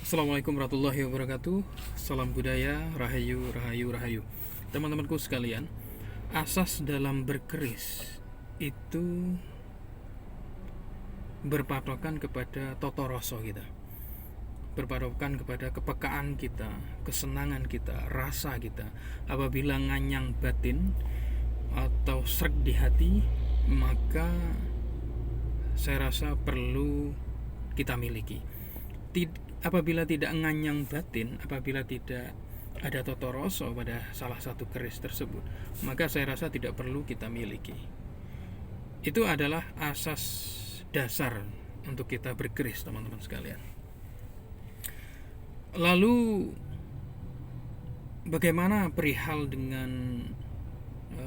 Assalamualaikum warahmatullahi wabarakatuh. Salam budaya, rahayu, rahayu, rahayu. Teman-temanku sekalian, asas dalam berkeris itu berpatokan kepada toto rasa kita, berpatokan kepada kepekaan kita, kesenangan kita, rasa kita. Apabila nganyang batin atau srek di hati, maka saya rasa perlu kita miliki. Apabila tidak nganyang batin, apabila tidak ada toto rasa pada salah satu keris tersebut, maka saya rasa tidak perlu kita miliki. Itu adalah asas dasar untuk kita berkeris, teman-teman sekalian. Lalu bagaimana perihal dengan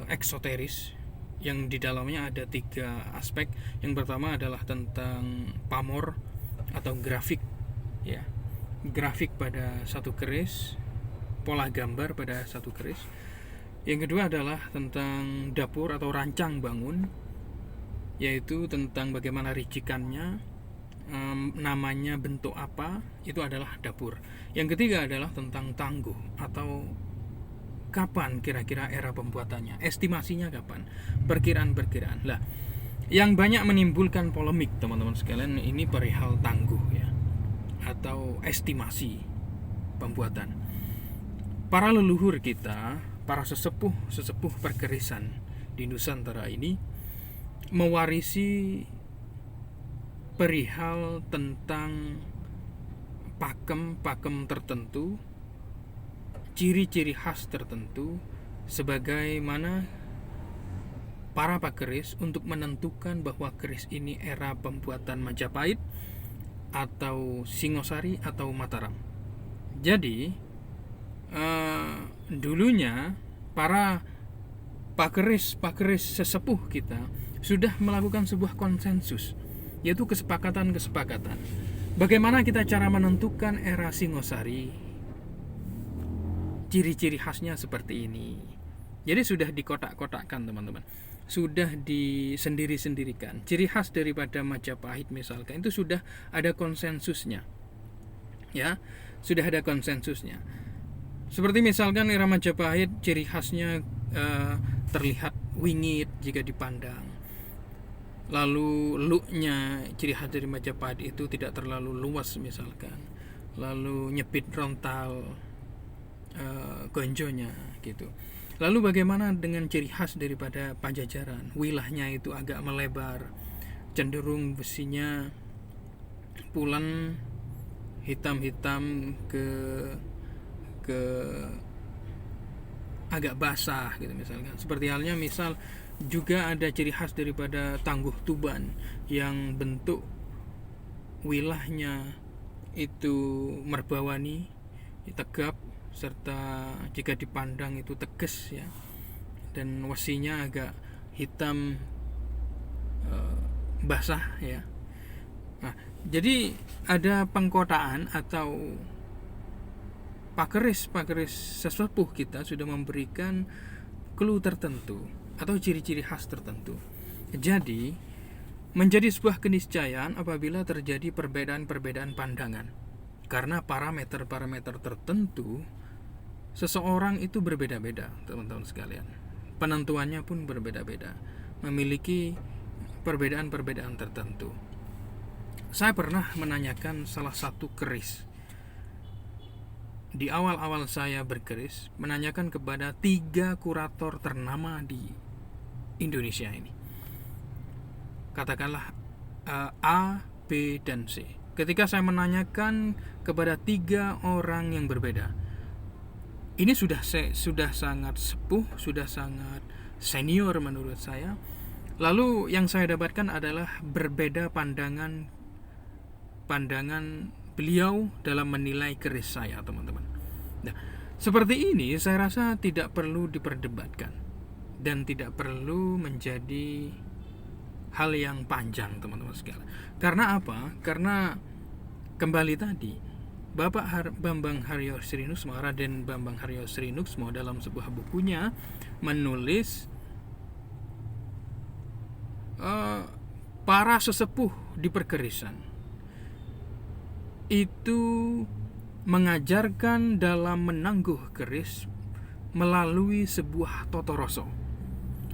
eksoteris yang di dalamnya ada 3 aspek. Yang pertama adalah tentang pamor atau grafik, ya, grafik pada satu keris, pola gambar pada satu keris. Yang kedua adalah tentang dapur atau rancang bangun, yaitu tentang bagaimana ricikannya, namanya, bentuk apa, itu adalah dapur. Yang ketiga adalah tentang tangguh atau kapan kira-kira era pembuatannya, estimasinya kapan, perkiraan-perkiraan. Lah, yang banyak menimbulkan polemik, teman-teman sekalian, ini perihal tangguh, ya, atau estimasi pembuatan. Para leluhur kita, para sesepuh perkerisan di Nusantara ini mewarisi perihal tentang pakem-pakem tertentu, ciri-ciri khas tertentu, sebagaimana para pakeris untuk menentukan bahwa keris ini era pembuatan Majapahit atau Singosari atau Mataram. Jadi dulunya para pakeris sesepuh kita sudah melakukan sebuah konsensus, yaitu kesepakatan. Bagaimana kita cara menentukan era Singosari, ciri-ciri khasnya seperti ini. Jadi sudah dikotak-kotakkan, teman-teman, sudah disendiri-sendirikan. Ciri khas daripada Majapahit misalkan itu sudah ada konsensusnya, ya, sudah ada konsensusnya. Seperti misalkan era Majapahit, ciri khasnya terlihat wingit jika dipandang. Lalu looknya, ciri khas dari Majapahit itu tidak terlalu luas misalkan. Lalu nyepit frontal gonjonya gitu. Lalu bagaimana dengan ciri khas daripada Pajajaran? Wilahnya itu agak melebar, cenderung besinya pulen, hitam-hitam ke agak basah gitu misalkan. Seperti halnya misal juga ada ciri khas daripada Tangguh Tuban yang bentuk wilahnya itu merbawani, tegap, serta jika dipandang itu tegas, ya, dan wesinya agak hitam basah, ya. Nah, jadi ada pengkotaan atau pakeris sesepuh kita sudah memberikan clue tertentu atau ciri-ciri khas tertentu. Jadi menjadi sebuah keniscayaan apabila terjadi perbedaan pandangan, karena parameter tertentu seseorang itu berbeda-beda, teman-teman sekalian. Penentuannya pun berbeda-beda, memiliki perbedaan tertentu. Saya pernah menanyakan salah satu keris. Di awal-awal saya berkeris, menanyakan kepada 3 kurator ternama di Indonesia ini. Katakanlah A, B, dan C. Ketika saya menanyakan kepada 3 orang yang berbeda, ini sudah sangat sepuh, sudah sangat senior menurut saya. Lalu yang saya dapatkan adalah berbeda pandangan beliau dalam menilai keris saya, teman-teman. Nah, seperti ini saya rasa tidak perlu diperdebatkan dan tidak perlu menjadi hal yang panjang, teman-teman sekalian. Karena apa? Karena kembali tadi, Bapak Bambang Haryo Srinugsmo, Raden Bambang Haryo Srinugsmo dalam sebuah bukunya menulis para sesepuh di perkerisan itu mengajarkan dalam menangguh keris melalui sebuah totoroso,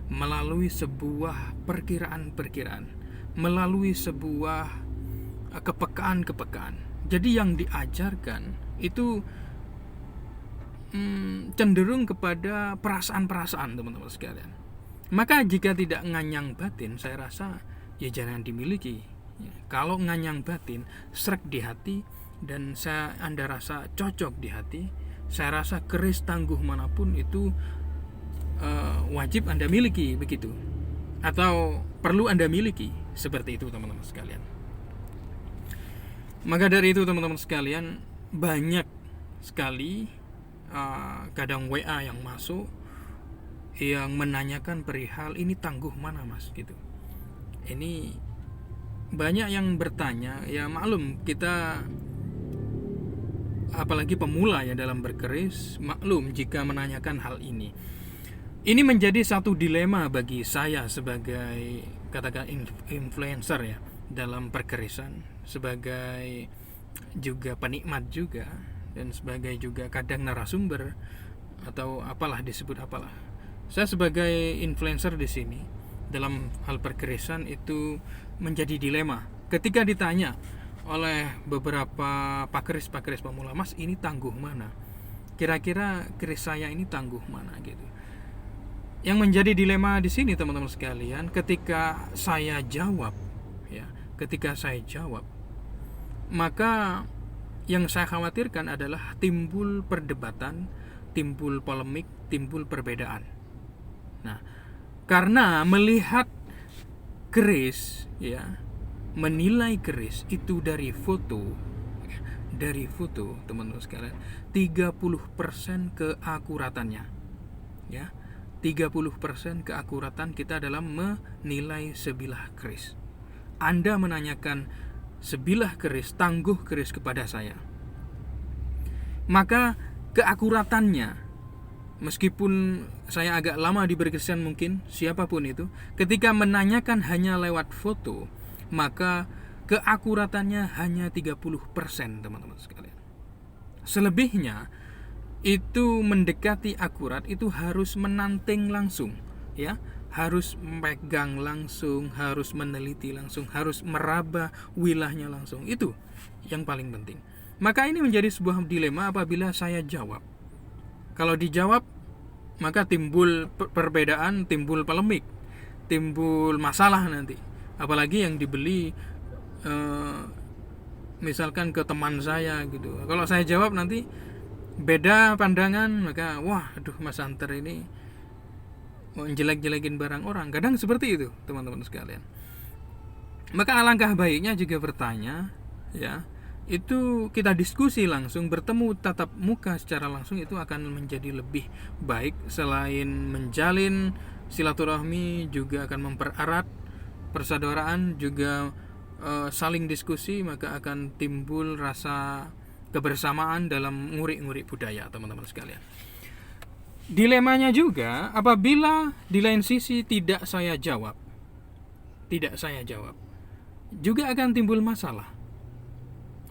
melalui sebuah perkiraan-perkiraan, melalui sebuah kepekaan-kepekaan. Jadi yang diajarkan itu cenderung kepada perasaan-perasaan, teman-teman sekalian. Maka jika tidak nganyang batin, saya rasa ya jangan dimiliki. Kalau nganyang batin, srek di hati, dan Anda rasa cocok di hati, saya rasa keris tangguh manapun itu wajib Anda miliki, begitu, atau perlu Anda miliki, seperti itu teman-teman sekalian. Maka dari itu teman-teman sekalian, banyak sekali kadang WA yang masuk yang menanyakan perihal ini tangguh mana mas, gitu. Ini banyak yang bertanya, ya maklum kita apalagi pemula ya dalam berkeris, maklum jika menanyakan hal ini. Ini menjadi satu dilema bagi saya sebagai katakan influencer ya dalam perkerisan, sebagai juga penikmat juga, dan sebagai juga kadang narasumber atau apalah disebut apalah. Saya sebagai influencer di sini dalam hal perkerisan itu menjadi dilema ketika ditanya oleh beberapa pakeris pemula, mas ini tangguh mana? Kira-kira keris saya ini tangguh mana gitu. Yang menjadi dilema di sini teman-teman sekalian, ketika saya jawab, maka yang saya khawatirkan adalah timbul perdebatan, timbul polemik, timbul perbedaan. Nah, karena melihat keris, menilai keris itu dari foto, teman-teman sekalian, 30% keakuratannya, 30% keakuratan kita dalam menilai sebilah keris. Anda menanyakan sebilah keris, tangguh keris kepada saya, maka keakuratannya, meskipun saya agak lama di berkerisan mungkin, siapapun itu, ketika menanyakan hanya lewat foto, maka keakuratannya hanya 30%, teman-teman sekalian. Selebihnya itu mendekati akurat, itu harus menanting langsung, harus memegang langsung, harus meneliti langsung, harus meraba wilahnya langsung. Itu yang paling penting. Maka ini menjadi sebuah dilema apabila saya jawab. Kalau dijawab, maka timbul perbedaan, timbul polemik, timbul masalah nanti. Apalagi yang dibeli misalkan ke teman saya gitu. Kalau saya jawab nanti beda pandangan, maka Mas Hunter ini mau jelek-jelekin barang orang. Kadang seperti itu teman-teman sekalian. Maka alangkah baiknya juga bertanya, itu kita diskusi langsung, bertemu tatap muka secara langsung, itu akan menjadi lebih baik. Selain menjalin silaturahmi, juga akan mempererat persaudaraan, juga saling diskusi, maka akan timbul rasa kebersamaan dalam ngurik-ngurik budaya, teman-teman sekalian. Dilemanya juga apabila di lain sisi tidak saya jawab, juga akan timbul masalah.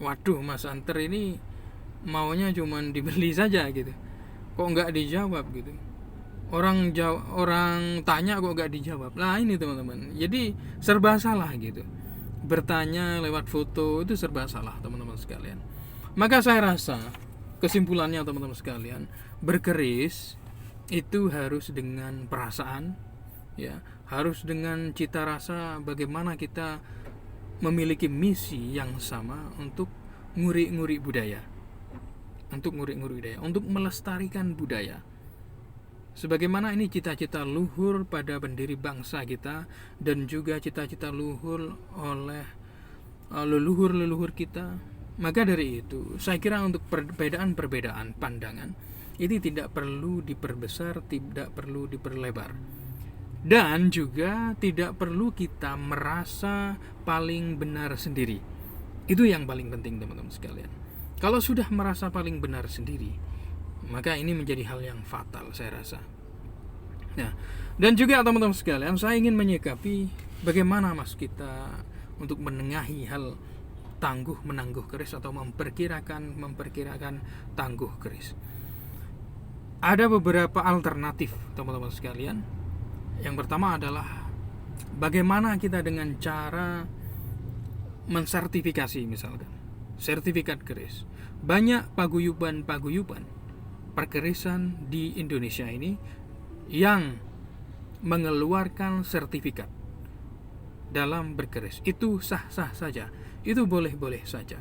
Waduh, Mas Hunter ini maunya cuman dibeli saja gitu, kok nggak dijawab gitu. Orang tanya kok nggak dijawab. Nah ini teman-teman, jadi serba salah gitu. Bertanya lewat foto itu serba salah, teman-teman sekalian. Maka saya rasa kesimpulannya teman-teman sekalian, berkeris itu harus dengan perasaan, harus dengan cita rasa bagaimana kita memiliki misi yang sama untuk ngurik-ngurik budaya, untuk melestarikan budaya. Sebagaimana ini cita-cita luhur pada pendiri bangsa kita, dan juga cita-cita luhur oleh leluhur-leluhur kita. Maka dari itu, saya kira untuk perbedaan pandangan ini tidak perlu diperbesar, tidak perlu diperlebar, dan juga tidak perlu kita merasa paling benar sendiri. Itu yang paling penting teman-teman sekalian. Kalau sudah merasa paling benar sendiri, maka ini menjadi hal yang fatal saya rasa. Nah, dan juga teman-teman sekalian, saya ingin menyikapi bagaimana mas kita untuk menengahi hal tangguh menangguh keris atau memperkirakan tangguh keris. Ada beberapa alternatif teman-teman sekalian. Yang pertama adalah bagaimana kita dengan cara mensertifikasi, misalkan sertifikat keris. Banyak paguyuban perkerisan di Indonesia ini yang mengeluarkan sertifikat dalam berkeris. Itu sah-sah saja, itu boleh-boleh saja.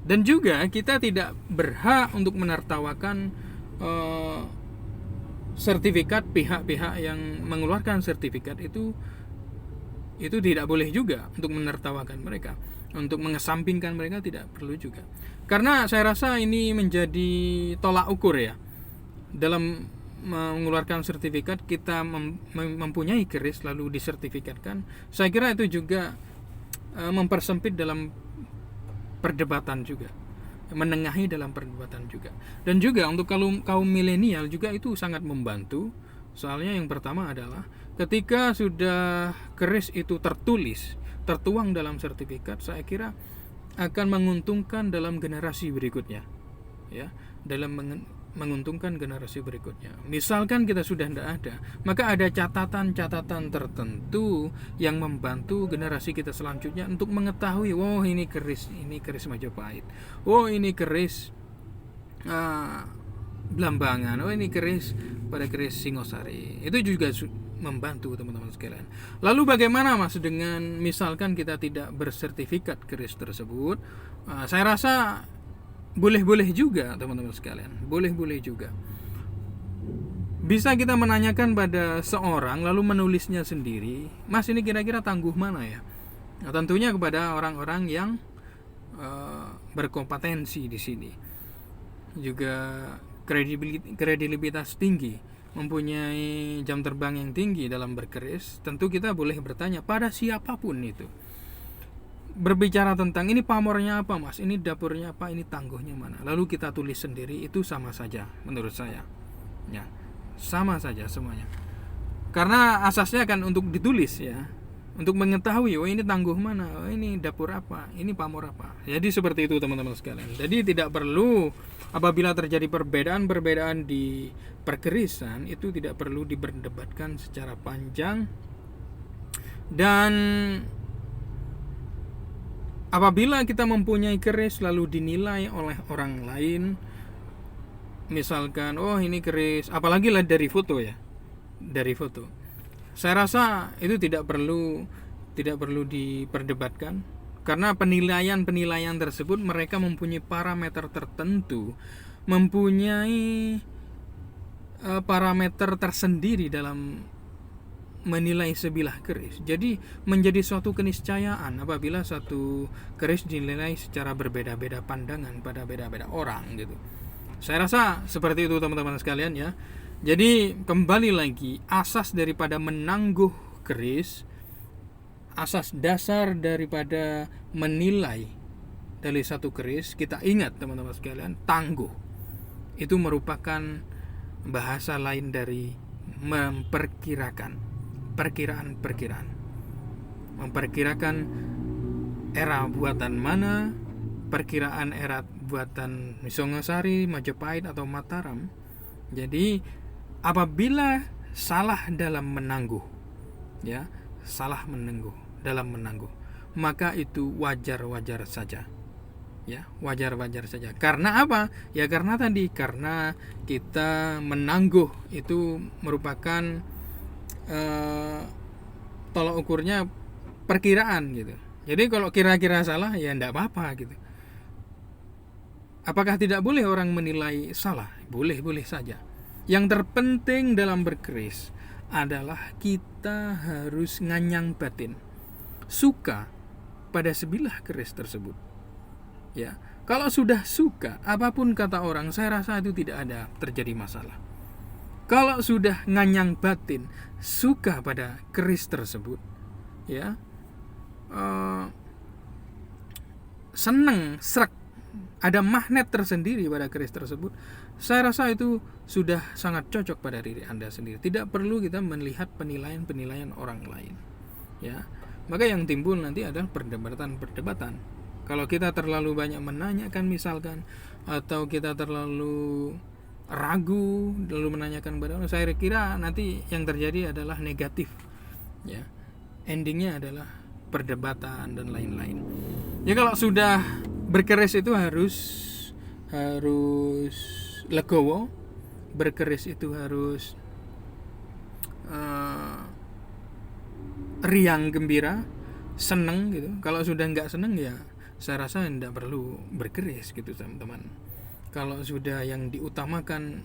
Dan juga kita tidak berhak untuk menertawakan sertifikat pihak-pihak yang mengeluarkan sertifikat itu tidak boleh juga untuk menertawakan mereka, untuk mengesampingkan mereka tidak perlu juga. Karena saya rasa ini menjadi tolak ukur ya. Dalam mengeluarkan sertifikat, kita mempunyai keris lalu disertifikatkan. Saya kira itu juga mempersempit dalam perdebatan juga, menengahi dalam perdebatan juga. Dan juga untuk kaum milenial juga itu sangat membantu. Soalnya yang pertama adalah ketika sudah keris itu tertuang dalam sertifikat, saya kira akan menguntungkan dalam generasi berikutnya, ya, dalam menguntungkan generasi berikutnya. Misalkan kita sudah tidak ada, maka ada catatan-catatan tertentu yang membantu generasi kita selanjutnya untuk mengetahui, oh ini keris Majapahit, oh ini keris Blambangan, oh ini keris Singosari. Itu juga membantu teman-teman sekalian. Lalu bagaimana Mas dengan misalkan kita tidak bersertifikat keris tersebut? Saya rasa boleh-boleh juga teman-teman sekalian, boleh-boleh juga. Bisa kita menanyakan pada seorang lalu menulisnya sendiri, Mas ini kira-kira tangguh mana ya? Nah, tentunya kepada orang-orang yang berkompetensi di sini, juga kredibilitas tinggi, mempunyai jam terbang yang tinggi dalam berkeris. Tentu kita boleh bertanya pada siapapun itu, berbicara tentang ini pamornya apa Mas, ini dapurnya apa, ini tangguhnya mana, lalu kita tulis sendiri, itu sama saja menurut saya ya, sama saja semuanya. Karena asasnya kan untuk ditulis ya, untuk mengetahui oh ini tangguh mana, oh ini dapur apa, ini pamor apa. Jadi seperti itu teman-teman sekalian. Jadi tidak perlu apabila terjadi perbedaan di perkerisan, itu tidak perlu diperdebatkan secara panjang. Dan apabila kita mempunyai keris lalu dinilai oleh orang lain, misalkan oh ini keris, apalagi lah dari foto ya, dari foto, saya rasa itu tidak perlu diperdebatkan. Karena penilaian tersebut mereka mempunyai parameter tertentu, mempunyai parameter tersendiri dalam menilai sebilah keris. Jadi menjadi suatu keniscayaan apabila satu keris dinilai secara berbeda-beda pandangan pada beda-beda orang gitu. Saya rasa seperti itu teman-teman sekalian ya. Jadi kembali lagi, asas daripada menangguh keris, asas dasar daripada menilai dari satu keris, kita ingat teman-teman sekalian, tangguh itu merupakan bahasa lain dari memperkirakan, memperkirakan era buatan mana, perkiraan era buatan Singosari, Majapahit atau Mataram. Jadi apabila salah dalam menangguh ya, salah dalam menangguh, maka itu wajar-wajar saja ya, wajar-wajar saja. Karena apa? Ya karena kita menangguh itu merupakan tolak ukurnya perkiraan gitu. Jadi kalau kira-kira salah ya enggak apa-apa gitu. Apakah tidak boleh orang menilai salah? Boleh-boleh saja. Yang terpenting dalam berkeris adalah kita harus nganyang batin, suka pada sebilah keris tersebut. Ya, kalau sudah suka, apapun kata orang, saya rasa itu tidak ada terjadi masalah. Kalau sudah nganyang batin, suka pada keris tersebut, ya, seneng, srek, ada magnet tersendiri pada keris tersebut, saya rasa itu sudah sangat cocok pada diri Anda sendiri. Tidak perlu kita melihat penilaian orang lain. Ya, maka yang timbul nanti adalah perdebatan. Kalau kita terlalu banyak menanyakan misalkan, atau kita terlalu ragu lalu menanyakan kepada Allah, saya kira nanti yang terjadi adalah negatif, ya. Endingnya adalah perdebatan dan lain-lain. Ya kalau sudah berkeris itu harus legowo, berkeris itu harus riang gembira, seneng gitu. Kalau sudah nggak seneng ya saya rasa tidak perlu berkeris gitu teman-teman. Kalau sudah yang diutamakan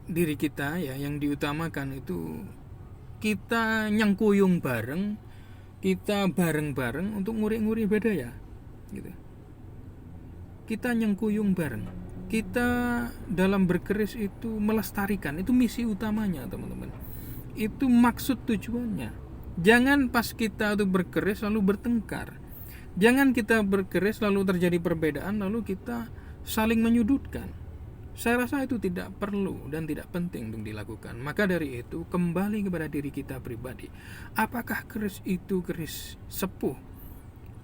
diri kita, ya yang diutamakan itu kita nyengkuyung bareng, kita bareng-bareng untuk nguri-nguri budaya gitu. Kita nyengkuyung bareng, kita dalam berkeris itu melestarikan, itu misi utamanya teman-teman, itu maksud tujuannya. Jangan pas kita tuh berkeris lalu bertengkar, jangan kita berkeris lalu terjadi perbedaan lalu kita saling menyudutkan. Saya rasa itu tidak perlu dan tidak penting untuk dilakukan. Maka dari itu kembali kepada diri kita pribadi. Apakah keris itu keris sepuh,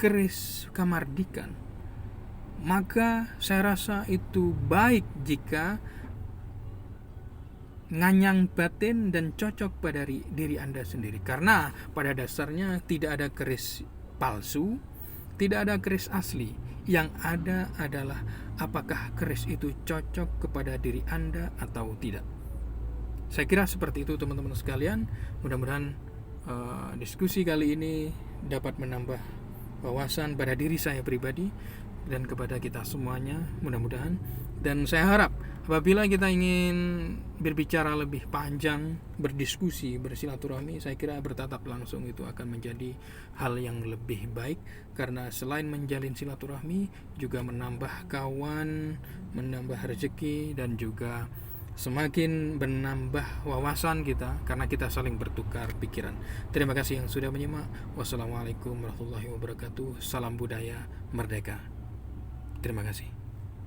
keris kamardikan? Maka saya rasa itu baik jika nganyang batin dan cocok pada diri Anda sendiri. Karena pada dasarnya tidak ada keris palsu, tidak ada keris asli. Yang ada adalah apakah keris itu cocok kepada diri Anda atau tidak. Saya kira seperti itu teman-teman sekalian. Mudah-mudahan diskusi kali ini dapat menambah wawasan pada diri saya pribadi dan kepada kita semuanya, mudah-mudahan. Dan saya harap apabila kita ingin berbicara lebih panjang, berdiskusi, bersilaturahmi, saya kira bertatap langsung itu akan menjadi hal yang lebih baik. Karena selain menjalin silaturahmi, juga menambah kawan, menambah rezeki, dan juga semakin menambah wawasan kita karena kita saling bertukar pikiran. Terima kasih yang sudah menyimak. Wassalamualaikum warahmatullahi wabarakatuh. Salam budaya merdeka. Terima kasih.